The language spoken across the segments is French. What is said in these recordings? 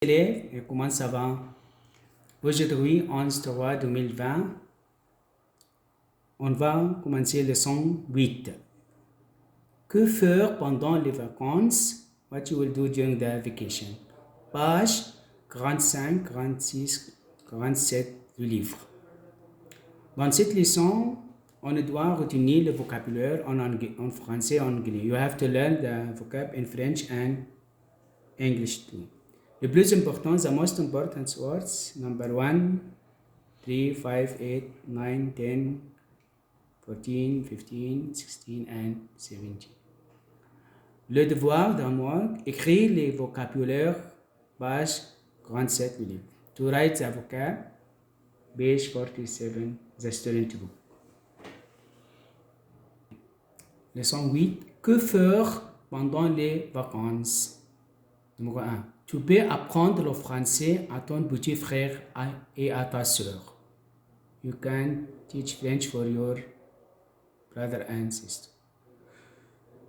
Élèves, et comment ça va? Aujourd'hui, 11/3/2020, on va commencer leçon 8. Que faire pendant les vacances? What you will do during the vacation? Page 45, 46, 47 du livre. Dans cette leçon, on doit retenir le vocabulaire en français et en anglais. You have to learn the vocab in French and English too. Le plus important, the most important words, number 1, 3, 5, 8, 9, 10, 14, 15, 16 and 17. Le devoir d'un mois, écrire les vocabulaires, page 47 du livre. To write the vocab, page 47, the student book. Leçon 8. Que faire pendant les vacances? Numéro 1. Tu peux apprendre le français à ton petit frère et à ta sœur. You can teach French for your brother and sister.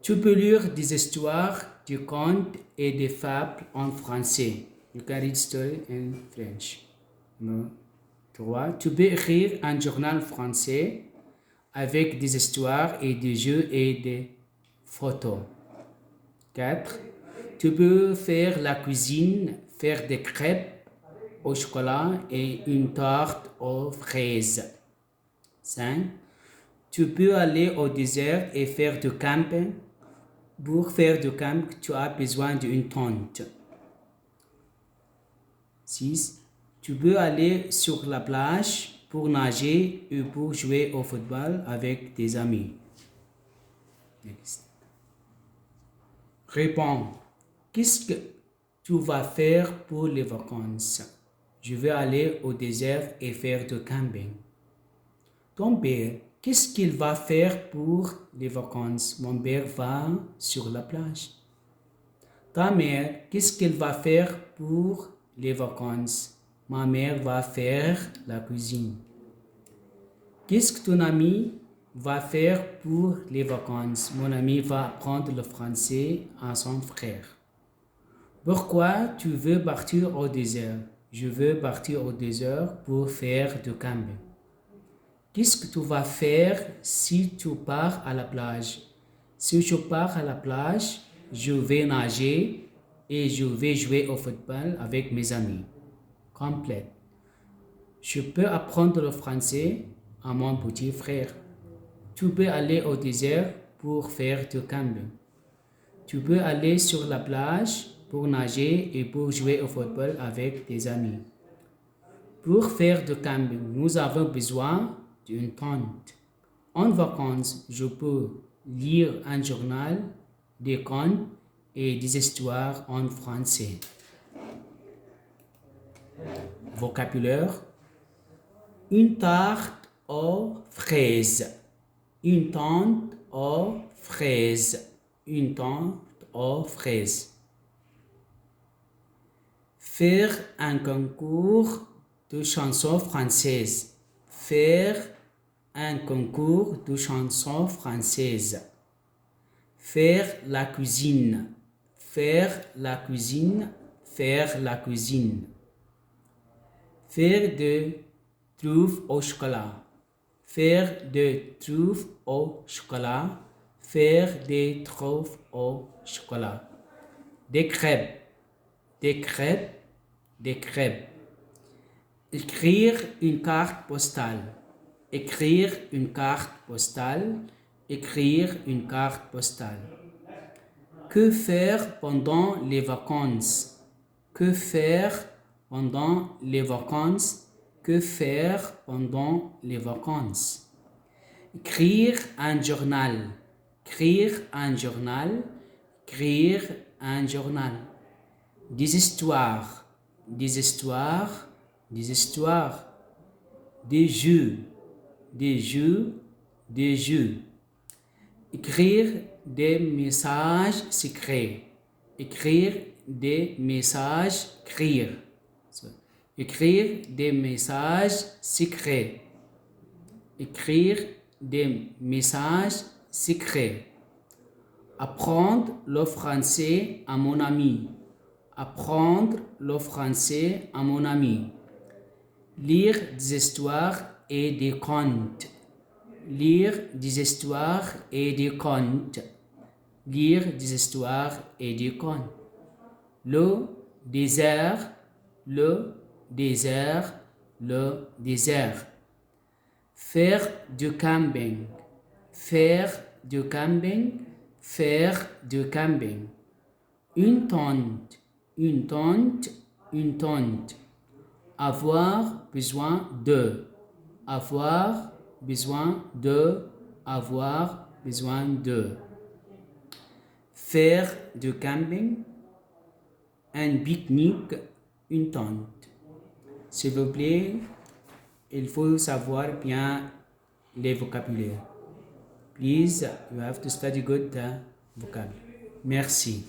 Tu peux lire des histoires, des contes et des fables en français. You can read stories in French. Numéro 3. Tu peux écrire un journal français avec des histoires et des jeux et des photos. 4. Tu peux faire la cuisine, faire des crêpes au chocolat et une tarte aux fraises. 5. Tu peux aller au désert et faire du camping. Pour faire du camping, tu as besoin d'une tente. 6. Tu peux aller sur la plage pour nager ou pour jouer au football avec tes amis. Next. Réponds. Qu'est-ce que tu vas faire pour les vacances? Je vais aller au désert et faire du camping. Ton père, qu'est-ce qu'il va faire pour les vacances? Mon père va sur la plage. Ta mère, qu'est-ce qu'elle va faire pour les vacances? Ma mère va faire la cuisine. Qu'est-ce que ton ami va faire pour les vacances? Mon ami va apprendre le français à son frère. Pourquoi tu veux partir au désert? Je veux partir au désert pour faire du camping. Qu'est-ce que tu vas faire si tu pars à la plage? Si je pars à la plage, je vais nager et je vais jouer au football avec mes amis. Complète. Je peux apprendre le français à mon petit frère. Tu peux aller au désert pour faire du camping. Tu peux aller sur la plage pour nager et pour jouer au football avec tes amis. Pour faire du camping, nous avons besoin d'une tente. En vacances, je peux lire un journal, des contes et des histoires en français. Vocabulaire. Une tarte aux fraises. Une tarte aux fraises. Une tarte aux fraises. Faire un concours de chansons françaises. Faire un concours de chansons françaises. Faire la cuisine. Faire la cuisine. Faire la cuisine. Faire des truffes au chocolat. Faire des truffes au chocolat. Faire des truffes au chocolat. Des crêpes. Des crêpes. Des crêpes. Écrire une carte postale. Écrire une carte postale. Écrire une carte postale. Que faire pendant les vacances? Que faire pendant les vacances? Que faire pendant les vacances? Écrire un journal. Écrire un journal. Écrire un journal. Des histoires. Des histoires. Des histoires. Des jeux. Des jeux. Des jeux. Écrire des messages secrets. Écrire des messages. Écrire. Écrire des messages secrets. Écrire des messages secrets. Apprendre le français à mon ami. Apprendre le français à mon ami. Lire des histoires et des contes. Lire des histoires et des contes. Lire des histoires et des contes. Le désert, le désert, le désert. Faire du camping. Faire du camping, faire du camping. Une tente, une tente, une tente. Avoir besoin de. Avoir besoin de. Avoir besoin de. Faire du camping, un pique-nique, une tente. S'il vous plaît, il faut savoir bien les vocabulaires. Please, you have to study good vocabulary. Merci.